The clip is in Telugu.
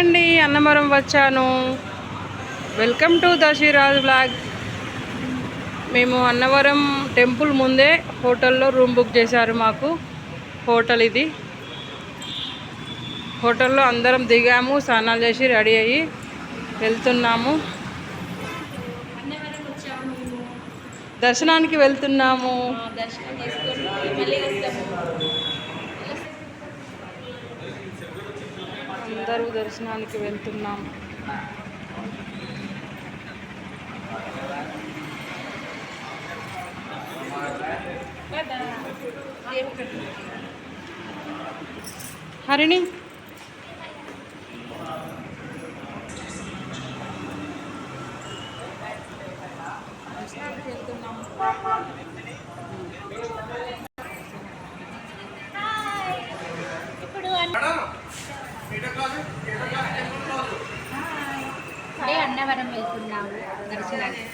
అండి, అన్నవరం వచ్చాను. Welcome to Dasiraj blog. మేము అన్నవరం టెంపుల్ ముందే హోటల్లో రూమ్ బుక్ చేశారు. మాకు హోటల్ ఇది. హోటల్లో అందరం దిగాము, స్నానాలు చేసి రెడీ అయ్యి వెళ్తున్నాము. దర్శనానికి వెళ్తున్నాము. అందరూ దర్శనానికి వెళ్తున్నాము. హరిణి అన్నవరం వెళ్తున్నాము దర్శనానికి.